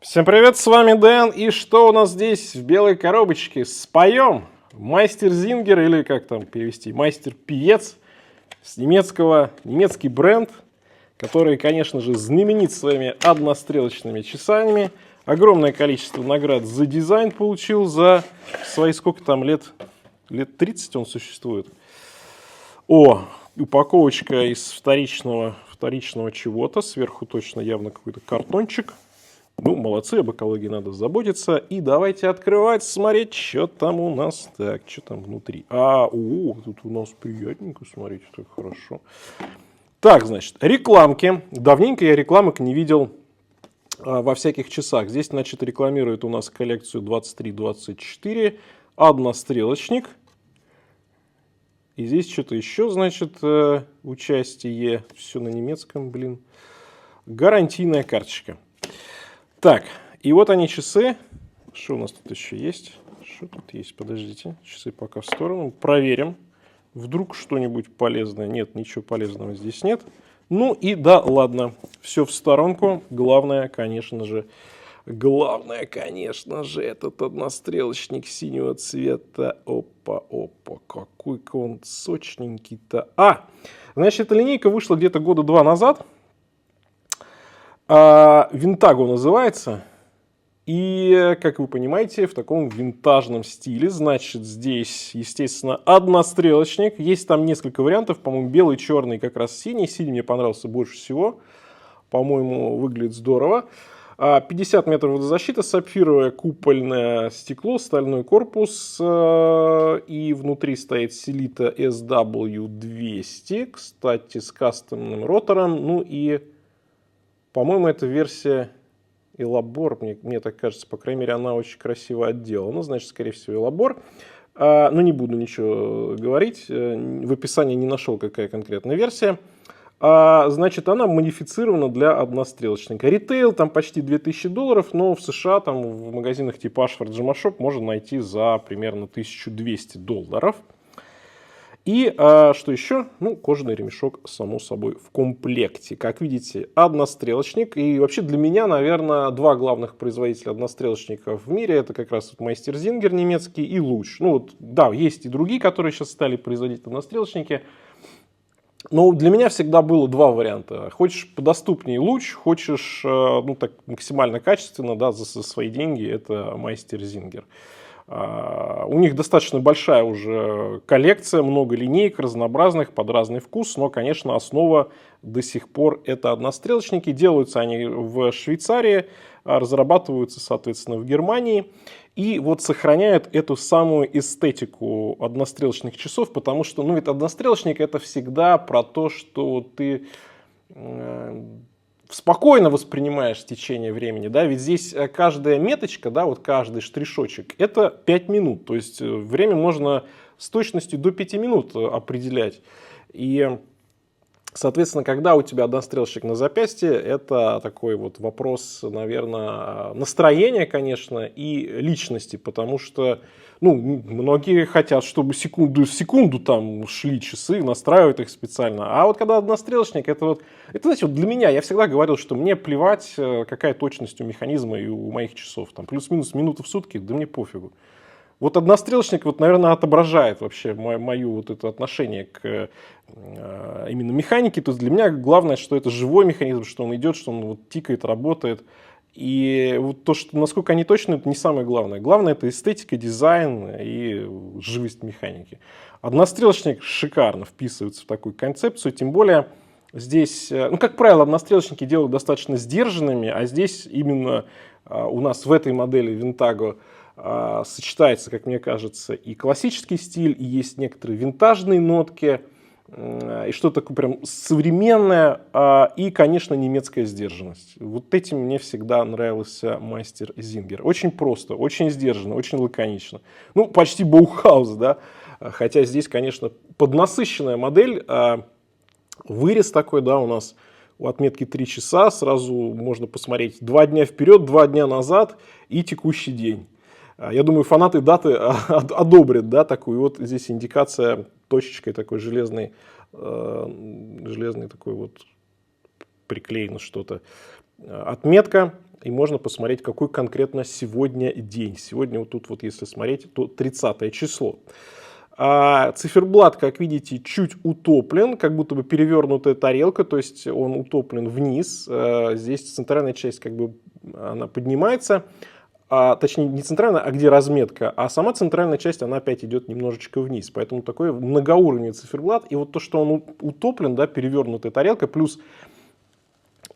Всем привет, с вами Дэн, и что у нас здесь в белой коробочке? Споем! Майстер Зингер, или как там перевести, Майстер-певец с немецкого, немецкий бренд, который, конечно же, знаменит своими однострелочными часами. Огромное количество наград за дизайн получил за свои сколько там лет 30 он существует. Упаковочка из вторичного чего-то, сверху точно явно какой-то картончик. Ну, молодцы, об экологии надо заботиться. И давайте открывать, смотреть, что там у нас. Так, что там внутри? Тут у нас приятненько, смотрите, так хорошо. Так, значит, рекламки. Давненько я рекламок не видел во всяких часах. Здесь, значит, рекламирует у нас коллекцию 23-24, однострелочник. И здесь что-то еще, значит, участие. Все на немецком, блин. Гарантийная карточка. Так, и вот они часы. Что у нас тут еще есть? Что тут есть? Подождите. Часы пока в сторону. Проверим. Вдруг что-нибудь полезное. Нет, ничего полезного здесь нет. Ну и да, ладно. Все в сторонку. Главное, конечно же, этот однострелочник синего цвета. Опа, какой-ка он сочненький-то. Значит, эта линейка вышла где-то года 2 назад. Винтаго называется. И, как вы понимаете, в таком винтажном стиле. Значит, здесь, естественно, однострелочник. Есть там несколько вариантов. По-моему, белый, черный, как раз синий. Синий мне понравился больше всего. По-моему, выглядит здорово. 50 метров водозащиты, сапфировое купольное стекло, стальной корпус. И внутри стоит Sellita SW200. Кстати, с кастомным ротором. Ну и... По-моему, это версия Elabor, мне так кажется, по крайней мере, она очень красиво отделана, значит, скорее всего, Elabor. Но не буду ничего говорить, в описании не нашел, какая конкретная версия. Значит, она модифицирована для однострелочника. Ритейл там почти $2000, но в США, там в магазинах типа Ashford Gem-Shop можно найти за примерно $1200. И что еще? Ну, кожаный ремешок, само собой, в комплекте. Как видите, однострелочник. И вообще для меня, наверное, два главных производителя однострелочников в мире. Это как раз Майстер Зингер немецкий и Луч. Ну вот, да, есть и другие, которые сейчас стали производить однострелочники. Но для меня всегда было два варианта. Хочешь подоступнее Луч, хочешь ну, так, максимально качественно, да, за свои деньги, это Майстер Зингер. У них достаточно большая уже коллекция, много линеек разнообразных, под разный вкус, но, конечно, основа до сих пор это однострелочники. Делаются они в Швейцарии, разрабатываются, соответственно, в Германии. И вот сохраняют эту самую эстетику однострелочных часов, потому что, ну, ведь однострелочник это всегда про то, что ты... спокойно воспринимаешь течение времени, да, ведь здесь каждая меточка, да, вот каждый штришочек, это 5 минут, то есть время можно с точностью до 5 минут определять. И, соответственно, когда у тебя однострелочник на запястье, это такой вот вопрос, наверное, настроения, конечно, и личности, потому что, ну, многие хотят, чтобы секунду в секунду там шли часы, настраивают их специально. А вот когда однострелочник, это, знаете, вот для меня, я всегда говорил, что мне плевать, какая точность у механизма и у моих часов. Там плюс-минус минуты в сутки, да мне пофигу. Вот однострелочник, вот, наверное, отображает вообще мое вот это отношение к именно механике. То есть для меня главное, что это живой механизм, что он идет, что он вот тикает, работает. И вот то, что, насколько они точны, это не самое главное. Главное это эстетика, дизайн и живость механики. Однострелочник шикарно вписывается в такую концепцию, тем более здесь, ну, как правило, однострелочники делают достаточно сдержанными, а здесь именно у нас в этой модели Винтаго сочетается, как мне кажется, и классический стиль, и есть некоторые винтажные нотки, и что-то такое прям современное, и, конечно, немецкая сдержанность. Вот этим мне всегда нравился Майстер Зингер. Очень просто, очень сдержанно, очень лаконично. Ну, почти Баухаус, да, хотя здесь, конечно, поднасыщенная модель, вырез такой, да, у нас у отметки 3 часа, сразу можно посмотреть 2 дня вперед, 2 дня назад и текущий день. Я думаю, фанаты даты одобрят, да, такую. Вот здесь индикация точечкой такой железной такой вот приклеено что-то. Отметка. и можно посмотреть, какой конкретно сегодня день. Сегодня вот тут вот, если смотреть, то 30 число. А циферблат, как видите, чуть утоплен, как будто бы перевернутая тарелка, то есть он утоплен вниз. Здесь центральная часть как бы она поднимается, точнее не центральная, а где разметка, а сама центральная часть она опять идет немножечко вниз. Поэтому такой многоуровневый циферблат. И вот то, что он утоплен, да, перевернутая тарелка, плюс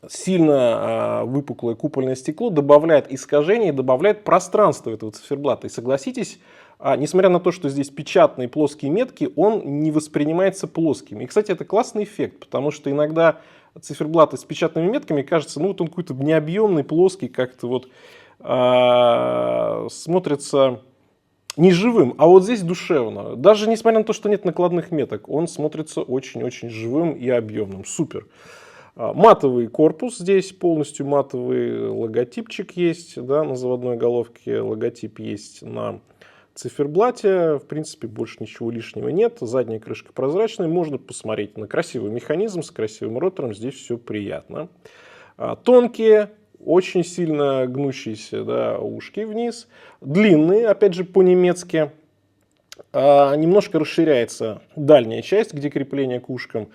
сильно выпуклое купольное стекло добавляет искажение, добавляет пространство этого циферблата. И согласитесь, несмотря на то, что здесь печатные плоские метки, он не воспринимается плоским. И, кстати, это классный эффект, потому что иногда циферблаты с печатными метками кажется, ну вот он какой-то необъемный, плоский, как-то вот смотрится неживым. А вот здесь душевно. Даже несмотря на то, что нет накладных меток, он смотрится очень-очень живым и объемным. Супер. Матовый корпус, здесь полностью матовый логотипчик есть, да, на заводной головке, логотип есть на циферблате, в принципе больше ничего лишнего нет, задняя крышка прозрачная, можно посмотреть на красивый механизм с красивым ротором, здесь все приятно. Тонкие, очень сильно гнущиеся, да, ушки вниз, длинные, опять же по-немецки, немножко расширяется дальняя часть, где крепление к ушкам,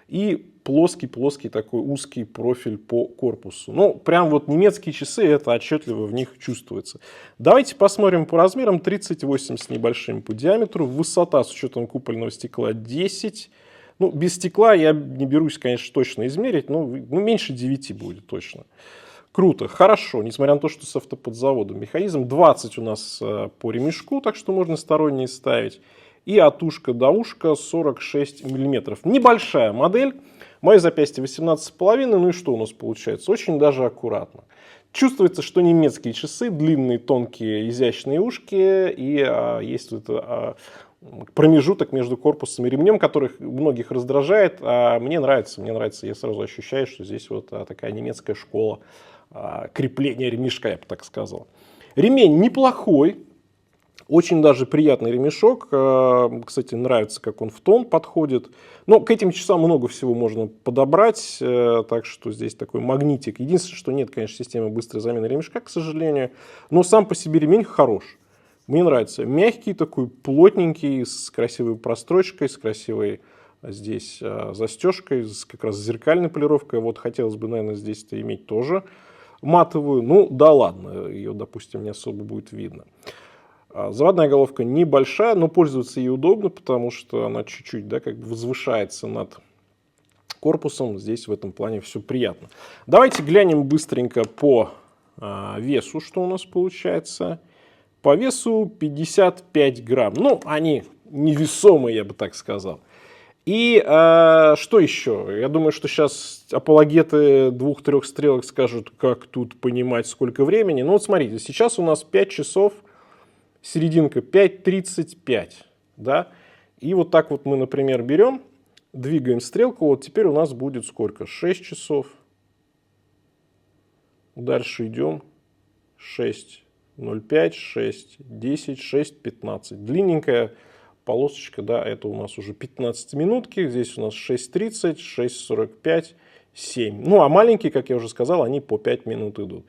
и плоский такой узкий профиль по корпусу. Ну, прям вот немецкие часы, это отчетливо в них чувствуется. Давайте посмотрим по размерам. 38 с небольшим по диаметру. Высота с учетом купольного стекла 10. Ну, без стекла я не берусь, конечно, точно измерить, но меньше 9 будет точно. Круто, хорошо, несмотря на то, что с автоподзаводом. Механизм 20 у нас по ремешку, так что можно сторонние ставить. И от ушка до ушка 46 мм. Небольшая модель. Мое запястье 18,5. Ну и что у нас получается? Очень даже аккуратно. Чувствуется, что немецкие часы, длинные, тонкие, изящные ушки. И есть вот промежуток между корпусом и ремнем, который многих раздражает. А мне нравится. Я сразу ощущаю, что здесь вот такая немецкая школа крепления ремешка, я бы так сказал. Ремень неплохой. Очень даже приятный ремешок. Кстати, нравится, как он в тон подходит. Но к этим часам много всего можно подобрать. Так что здесь такой магнитик. Единственное, что нет, конечно, системы быстрой замены ремешка, к сожалению. Но сам по себе ремень хорош. Мне нравится. Мягкий такой, плотненький, с красивой прострочкой, с красивой здесь застежкой, как раз с зеркальной полировкой. Вот хотелось бы, наверное, здесь-то иметь тоже матовую. Ну, да ладно, ее, допустим, не особо будет видно. Заводная головка небольшая, но пользоваться ей удобно, потому что она чуть-чуть, да, как бы возвышается над корпусом. Здесь в этом плане все приятно. Давайте глянем быстренько по весу, что у нас получается. По весу 55 грамм. Ну, они невесомые, я бы так сказал. И что еще? Я думаю, что сейчас апологеты 2-3 стрелок скажут, как тут понимать, сколько времени. Ну вот смотрите, сейчас у нас 5 часов. Серединка 5:35, да, и вот так вот мы, например, берем, двигаем стрелку, вот теперь у нас будет сколько? 6 часов. Дальше идем 6:05, 6:10, 6:15. Длинненькая полосочка, да, это у нас уже 15 минутки, здесь у нас 6:30, 6:45, 7. Ну, а маленькие, как я уже сказал, они по 5 минут идут.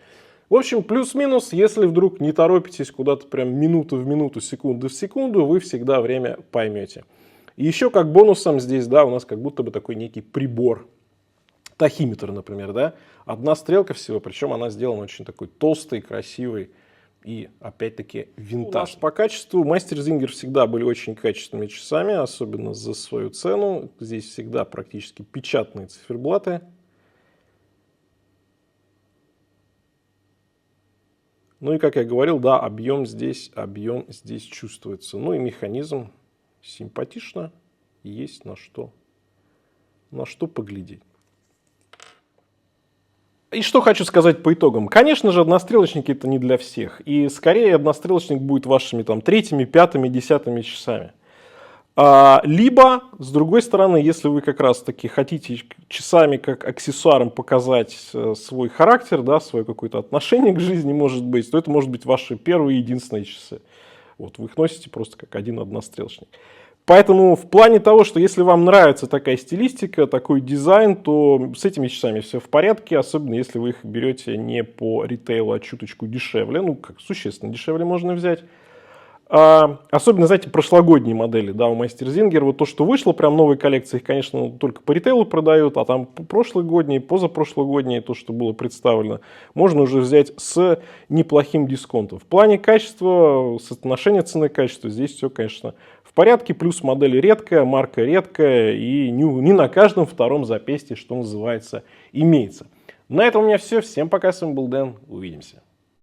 В общем, плюс-минус, если вдруг не торопитесь куда-то прям минуту в минуту, секунду в секунду, вы всегда время поймете. И еще как бонусом здесь, да, у нас как будто бы такой некий прибор. Тахиметр, например, да. Одна стрелка всего, причем она сделана очень такой толстой, красивой и, опять-таки, винтаж. По качеству Мастер Зингер всегда были очень качественными часами, особенно за свою цену. Здесь всегда практически печатные циферблаты. Ну и, как я говорил, да, объем здесь чувствуется. Ну и механизм симпатично, есть на что поглядеть. И что хочу сказать по итогам. Конечно же, однострелочники это не для всех. И скорее однострелочник будет вашими там 3-ми, 5-ми, 10-ми часами. Либо, с другой стороны, если вы как раз таки хотите часами как аксессуаром показать свой характер, да, свое какое-то отношение к жизни, может быть, то это может быть ваши первые и единственные часы. Вот, вы их носите просто как один однострелочник. Поэтому в плане того, что если вам нравится такая стилистика, такой дизайн, то с этими часами все в порядке, особенно если вы их берете не по ритейлу, а чуточку дешевле, ну, как существенно дешевле можно взять. Особенно, знаете, прошлогодние модели, да, у Мастерзингер, вот то, что вышло, прям новые коллекции, их, конечно, только по ритейлу продают, а там прошлогодние, позапрошлогодние, то, что было представлено, можно уже взять с неплохим дисконтом. В плане качества, соотношения цены-качества, здесь все, конечно, в порядке, плюс модель редкая, марка редкая, и не на каждом втором запястье, что называется, имеется. На этом у меня все, всем пока, с вами был Дэн, увидимся.